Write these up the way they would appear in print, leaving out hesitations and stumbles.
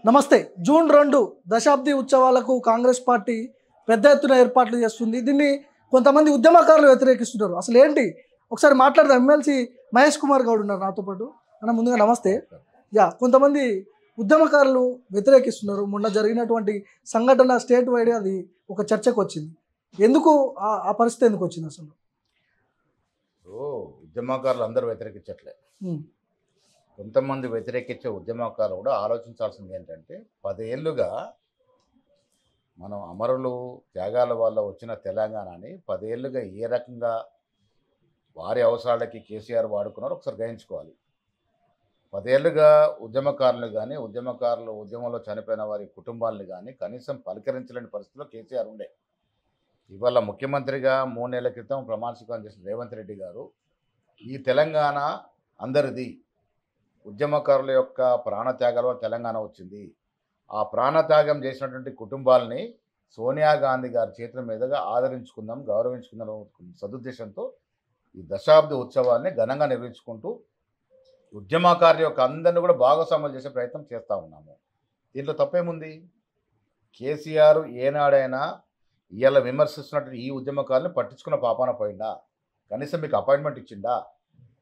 నమస్తే. జూన్ 2 దశాబ్ది ఉత్సవాలకు కాంగ్రెస్ పార్టీ పెద్ద ఎత్తున ఏర్పాట్లు చేస్తుంది. దీన్ని కొంతమంది ఉద్యమకారులు వ్యతిరేకిస్తున్నారు. అసలు ఏంటి ఒకసారి మాట్లాడదాం. ఎమ్మెల్సీ మహేష్ కుమార్ గౌడ్ ఉన్నారు నాతో పాటు. అన్న ముందుగా నమస్తే. కొంతమంది ఉద్యమకారులు వ్యతిరేకిస్తున్నారు. మొన్న జరిగినటువంటి సంఘటన స్టేట్ వైడ్ అది ఒక చర్చకు వచ్చింది. ఎందుకు ఆ పరిస్థితి ఎందుకు వచ్చింది అసలు? ఉద్యమకారులు అందరూ వ్యతిరేకించట్లే. కొంతమంది వ్యతిరేకించే ఉద్యమకారులు కూడా ఆలోచించాల్సింది ఏంటంటే 10 ఏళ్ళుగా మనం అమరులు త్యాగాల వల్ల వచ్చిన తెలంగాణని 10 ఏళ్ళుగా ఏ రకంగా వారి అవసరాలకి కేసీఆర్ వాడుకున్నారో ఒకసారి గ్రహించుకోవాలి. 10 ఏళ్ళుగా ఉద్యమకారులు కానీ ఉద్యమంలో చనిపోయిన వారి కుటుంబాలను కానీ కనీసం పలకరించలేని పరిస్థితిలో కేసీఆర్ ఉండే. ఇవాళ ముఖ్యమంత్రిగా 3 నెలల క్రితం ప్రమాణ స్వీకారం చేసిన రేవంత్ రెడ్డి గారు ఈ తెలంగాణ అందరిది, ఉద్యమకారుల యొక్క ప్రాణత్యాగాల వల్ల తెలంగాణ వచ్చింది, ఆ ప్రాణత్యాగం చేసినటువంటి కుటుంబాలని సోనియా గాంధీ గారి చేతుల మీదుగా ఆదరించుకుందాం, గౌరవించుకుందాం సదుద్దేశంతో ఈ దశాబ్ది ఉత్సవాన్ని ఘనంగా నిర్వహించుకుంటూ ఉద్యమకారుల యొక్క అందరినీ కూడా భాగస్వామ్యం చేసే ప్రయత్నం చేస్తూ ఉన్నాము. దీంట్లో తప్పేముంది? కేసీఆర్ ఏనాడైనా ఇవాళ విమర్శిస్తున్నటువంటి ఈ ఉద్యమకారులను పట్టించుకున్న పాపాన పోయిందా? కనీసం మీకు అపాయింట్మెంట్ ఇచ్చిండా?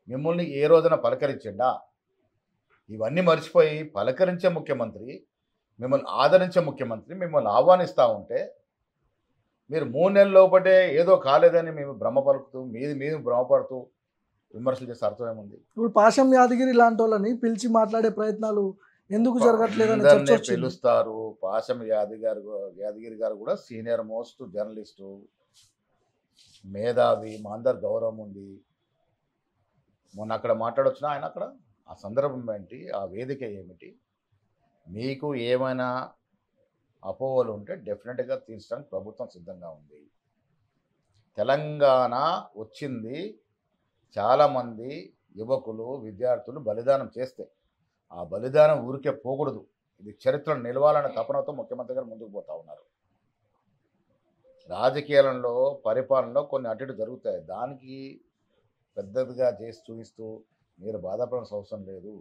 మిమ్మల్ని ఏ రోజున పలకరించిండా? ఇవన్నీ మర్చిపోయి పలకరించే ముఖ్యమంత్రి, మిమ్మల్ని ఆదరించే ముఖ్యమంత్రి మిమ్మల్ని ఆహ్వానిస్తూ ఉంటే మీరు 3 నెలల లోపటే ఏదో కాలేదని మేము భ్రమపలుకుతూ మీరు భ్రమపడుతూ విమర్శలు చేసే అర్థం ఏముంది? ఇప్పుడు పాశం యాదగిరి లాంటి వాళ్ళని పిలిచి మాట్లాడే ప్రయత్నాలు ఎందుకు జరగట్లేదని చర్చ వచ్చింది. పిలుస్తారు. పాశం యాదగిరి గారు కూడా సీనియర్ మోస్ట్ జర్నలిస్టు, మేధావి, మా అందరు గౌరవం ఉంది. మొన్న అక్కడ మాట్లాడొచ్చినా ఆయన అక్కడ ఆ సందర్భం ఏంటి, ఆ వేదిక ఏమిటి, మీకు ఏమైనా అపోహలు ఉంటే డెఫినెట్గా తీర్చడానికి ప్రభుత్వం సిద్ధంగా ఉంది. తెలంగాణ వచ్చింది చాలామంది యువకులు విద్యార్థులు బలిదానం చేస్తే ఆ బలిదానం ఊరికే పోకూడదు, ఇది చరిత్రను నిలవాలనే తపనతో ముఖ్యమంత్రి గారు ముందుకు పోతా ఉన్నారు. రాజకీయాలలో పరిపాలనలో కొన్ని అటు ఇటు జరుగుతాయి, దానికి పెద్దదిగా చేసి చూపిస్తూ మీరు బాధపడాల్సిన అవసరం లేదు.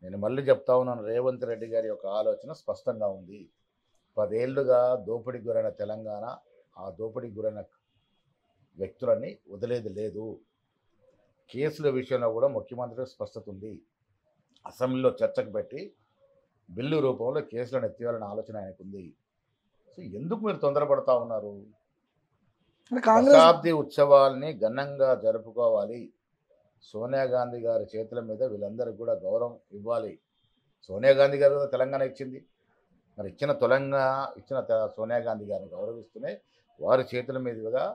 నేను మళ్ళీ చెప్తా ఉన్నాను, రేవంత్ రెడ్డి గారి యొక్క ఆలోచన స్పష్టంగా ఉంది. 10 ఏళ్ళుగా దోపిడీకి గురైన తెలంగాణ, ఆ దోపిడీకి గురైన వ్యక్తులని వదిలేది లేదు. కేసుల విషయంలో కూడా ముఖ్యమంత్రికి స్పష్టత ఉంది. అసెంబ్లీలో చర్చకు పెట్టి బిల్లు రూపంలో కేసులను ఎత్తివేయాలనే ఆలోచన ఆయనకుంది. సో ఎందుకు మీరు తొందరపడతా ఉన్నారు? దశాబ్ది ఉత్సవాల్ని ఘనంగా జరుపుకోవాలి. సోనియా గాంధీ గారి చేతుల మీద వీళ్ళందరికీ కూడా గౌరవం ఇవ్వాలి. సోనియా గాంధీ గారు తెలంగాణ ఇచ్చింది, మరి ఇచ్చిన సోనియా గాంధీ గారిని గౌరవిస్తూనే వారి చేతుల మీదుగా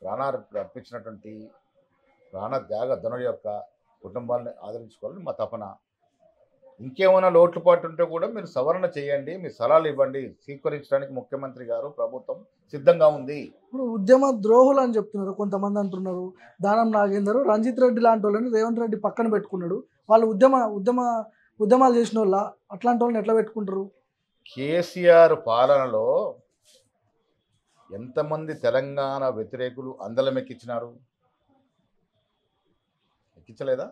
ప్రాణాలు అర్పించినటువంటి ప్రాణత్యాగ ధనుడి యొక్క కుటుంబాలను ఆదరించుకోవాలని మా తపన. ఇంకేమైనా లోటుపాటు ఉంటే కూడా మీరు సవరణ చేయండి, మీ సలహాలు ఇవ్వండి, స్వీకరించడానికి ముఖ్యమంత్రి గారు ప్రభుత్వం సిద్ధంగా ఉంది. ఇప్పుడు ఉద్యమ ద్రోహులు అని చెప్తున్నారు కొంతమంది, అంటున్నారు దానం నాగేందర్, రంజిత్ రెడ్డి లాంటి వాళ్ళని రేవంత్ రెడ్డి పక్కన పెట్టుకున్నాడు. వాళ్ళు ఉద్యమాలు చేసిన వాళ్ళ, అట్లాంటి వాళ్ళని ఎట్లా పెట్టుకుంటారు? కేసీఆర్ పాలనలో ఎంతమంది తెలంగాణ వ్యతిరేకులు అందలం ఎక్కించినారు? ఎక్కించలేదా?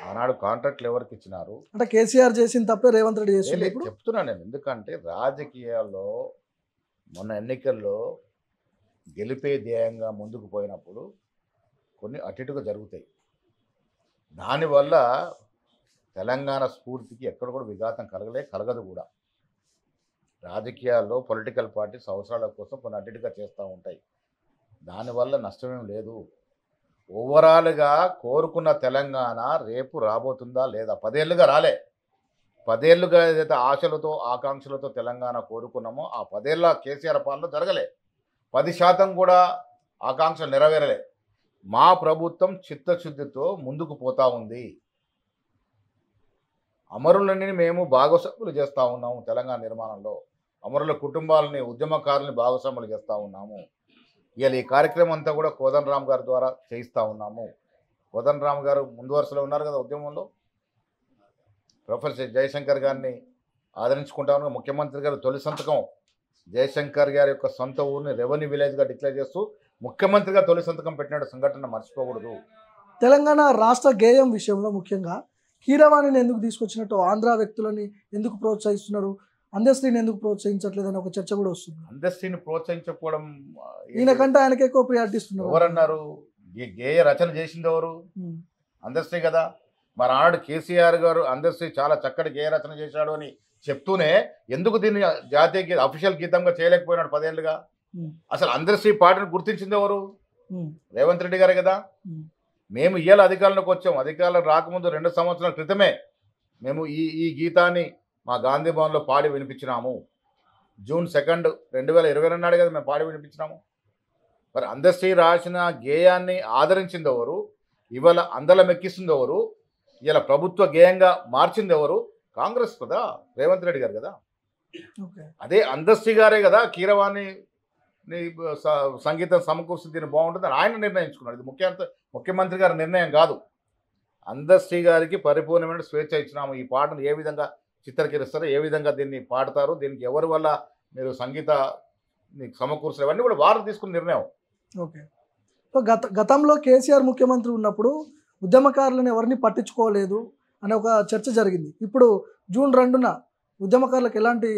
ఆనాడు కాంట్రాక్ట్లు ఎవరికి ఇచ్చినారు? అంటే కేసీఆర్ చేసిన తప్పే రేవంత్ రెడ్డి చేసింది చెప్తున్నాను నేను. ఎందుకంటే రాజకీయాల్లో మొన్న ఎన్నికల్లో గెలిపే ధ్యేయంగా ముందుకు పోయినప్పుడు కొన్ని అటుగా జరుగుతాయి. దానివల్ల తెలంగాణ స్ఫూర్తికి ఎక్కడ కూడా విఘాతం కలగదు కూడా. రాజకీయాల్లో పొలిటికల్ పార్టీస్ అవసరాల కోసం కొన్ని అటుగా చేస్తూ ఉంటాయి, దానివల్ల నష్టమేం లేదు. ఓవరాల్గా కోరుకున్న తెలంగాణ రేపు రాబోతుందా లేదా? 10 ఏళ్ళుగా రాలే. 10 ఏళ్ళుగా ఏదైతే ఆశలతో ఆకాంక్షలతో తెలంగాణ కోరుకున్నామో ఆ 10 ఏళ్ళ కేసీఆర్ పాలన జరగలే. 10% కూడా ఆకాంక్షలు నెరవేరలే. మా ప్రభుత్వం చిత్తశుద్ధితో ముందుకు పోతా ఉంది. అమరులని మేము భాగస్వాములు చేస్తూ ఉన్నాము. తెలంగాణ నిర్మాణంలో అమరుల కుటుంబాలని, ఉద్యమకారులని భాగస్వాములు చేస్తూ ఉన్నాము. ఇవాళ ఈ కార్యక్రమం అంతా కూడా కోదండరామ్ గారి ద్వారా చేయిస్తూ ఉన్నాము. కోదండరామ్ గారు ముందు వరుసలో ఉన్నారు కదా ఉద్యమంలో. ప్రొఫెసర్ జయశంకర్ గారిని ఆదరించుకుంటా ఉన్నాం. ముఖ్యమంత్రి గారు తొలి సంతకం జయశంకర్ గారి యొక్క సొంత ఊరిని రెవెన్యూ విలేజ్గా డిక్లేర్ చేస్తూ ముఖ్యమంత్రిగా తొలి సంతకం పెట్టిన సంఘటన మర్చిపోకూడదు. తెలంగాణ రాష్ట్ర గేయం విషయంలో ముఖ్యంగా కీరవాణిని ఎందుకు తీసుకొచ్చినట్టు, ఆంధ్ర వ్యక్తులని ఎందుకు ప్రోత్సహిస్తున్నారు, అందశ్రీని ఎందుకు ప్రోత్సహించట్లేదని ఒక చర్చ కూడా వస్తుంది. అందశ్రీని ప్రోత్సహించకపోవడం ఈయనకంటే ఆయనకి ఎక్కువ ప్రియారిటీ ఇస్తున్నారు. ఎవరన్నారు? గేయ రచన చేసింది ఎవరు? అందశ్రీ కదా. మరి ఆనాడు కేసీఆర్ గారు అందశ్రీ చాలా చక్కటి గేయ రచన చేశాడు అని చెప్తూనే ఎందుకు దీన్ని జాతీయ అఫీషియల్ గీతంగా చేయలేకపోయినాడు 10 ఏళ్ళుగా? అసలు అందశ్రీ పాటను గుర్తించింది ఎవరు? రేవంత్ రెడ్డి గారే కదా. మేము ఇవాళ అధికారంలోకి వచ్చాము. అధికారంలో రాకముందు 2 సంవత్సరాల క్రితమే మేము ఈ గీతాన్ని మా గాంధీ భవన్లో పాడి వినిపించినాము. జూన్ 2, 2020 నాడు కదా మేము పాడి వినిపించినాము. మరి అందశ్రీ రాసిన గేయాన్ని ఆదరించింది ఎవరు? ఇవాళ అందలం ఎక్కిస్తుంది ఎవరు? ఇలా ప్రభుత్వ గేయంగా మార్చింది ఎవరు? కాంగ్రెస్ కదా, రేవంత్ రెడ్డి గారు కదా. అదే అందశ్రీ గారే కదా కీరవాణి సంగీతం సమకూర్చి దీన్ని బాగుంటుందని ఆయన నిర్ణయించుకున్నాడు. ఇది ముఖ్యమంత్రి గారి నిర్ణయం కాదు. అందశ్రీ గారికి పరిపూర్ణమైన స్వేచ్ఛ ఇచ్చినాము. ఈ పాటను ఏ విధంగా చిత్రీకరిస్తారో, ఏ విధంగా దీన్ని పాడతారు, దీనికి ఎవరి వల్ల మీరు సంగీత సమకూర్చారు, ఇవన్నీ కూడా వారు తీసుకున్న నిర్ణయం. ఓకే. సో గతంలో కేసీఆర్ ముఖ్యమంత్రి ఉన్నప్పుడు ఉద్యమకారులను ఎవరిని పట్టించుకోలేదు అనే ఒక చర్చ జరిగింది. ఇప్పుడు జూన్ 2న ఉద్యమకారులకు ఎలాంటి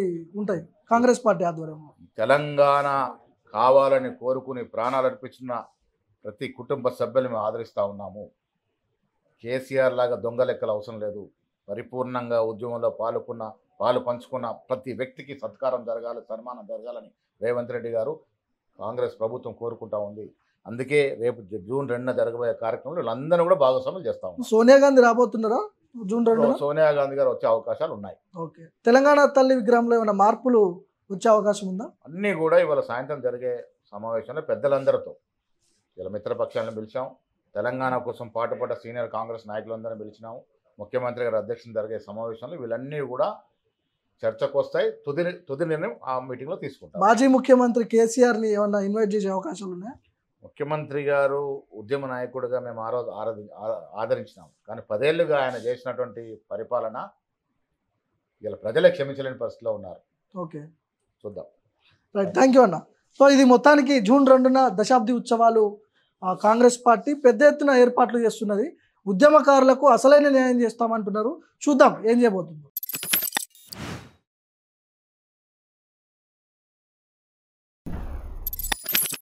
ఉంటాయి కాంగ్రెస్ పార్టీ ఆధ్వర్యంలో? తెలంగాణ కావాలని కోరుకుని ప్రాణాలు అర్పించిన ప్రతి కుటుంబ సభ్యులు మేము ఆదరిస్తూ ఉన్నాము. కేసీఆర్ లాగా దొంగ లెక్కలు అవసరం లేదు. పరిపూర్ణంగా ఉద్యమంలో పాలు పంచుకున్న ప్రతి వ్యక్తికి సత్కారం జరగాలి, సన్మానం జరగాలని రేవంత్ రెడ్డి గారు, కాంగ్రెస్ ప్రభుత్వం కోరుకుంటా ఉంది. అందుకే రేపు జూన్ 2న జరగబోయే కార్యక్రమంలో వీళ్ళందరూ కూడా భాగస్వామ్యం చేస్తా ఉన్నారు. సోనియా గాంధీ రాబోతున్నారా జూన్ 2న? సోనియా గాంధీ గారు వచ్చే అవకాశాలు ఉన్నాయి. ఓకే. తెలంగాణ తల్లి విగ్రహంలో ఏమైనా మార్పులు వచ్చే అవకాశం ఉందా? అన్నీ కూడా ఇవాళ సాయంత్రం జరిగే సమావేశంలో పెద్దలందరితో ఇలా మిత్రపక్షాలను పిలిచాం. తెలంగాణ కోసం పాటుపడ్డ సీనియర్ కాంగ్రెస్ నాయకులందరినీ పిలిచినాము. ముఖ్యమంత్రి గారి అధ్యక్షతన జరిగే సమావేశంలో వీళ్ళన్నీ కూడా చర్చకు వస్తాయి. తుది నిర్ణయం ఆ మీటింగ్లో తీసుకుంటాం. మాజీ ముఖ్యమంత్రి కేసీఆర్ని ఏమన్నా ఇన్వైట్ చేసే అవకాశాలు ఉన్నాయా? ముఖ్యమంత్రి గారు ఉద్యమ నాయకుడిగా మేము ఆదరించినాము. కానీ 10 ఏళ్ళుగా ఆయన చేసినటువంటి పరిపాలన ఇలా ప్రజలే క్షమించలేని పరిస్థితిలో ఉన్నారు. ఓకే, చూద్దాం. రైట్, థ్యాంక్ యూ అన్న. సో ఇది మొత్తానికి జూన్ 2న దశాబ్ది ఉత్సవాలు కాంగ్రెస్ పార్టీ పెద్ద ఎత్తున ఏర్పాట్లు చేస్తున్నది. ఉద్యమకారులకు అసలైన న్యాయం చేస్తామంటున్నారు. చూద్దాం ఏం చేయబోతుందో.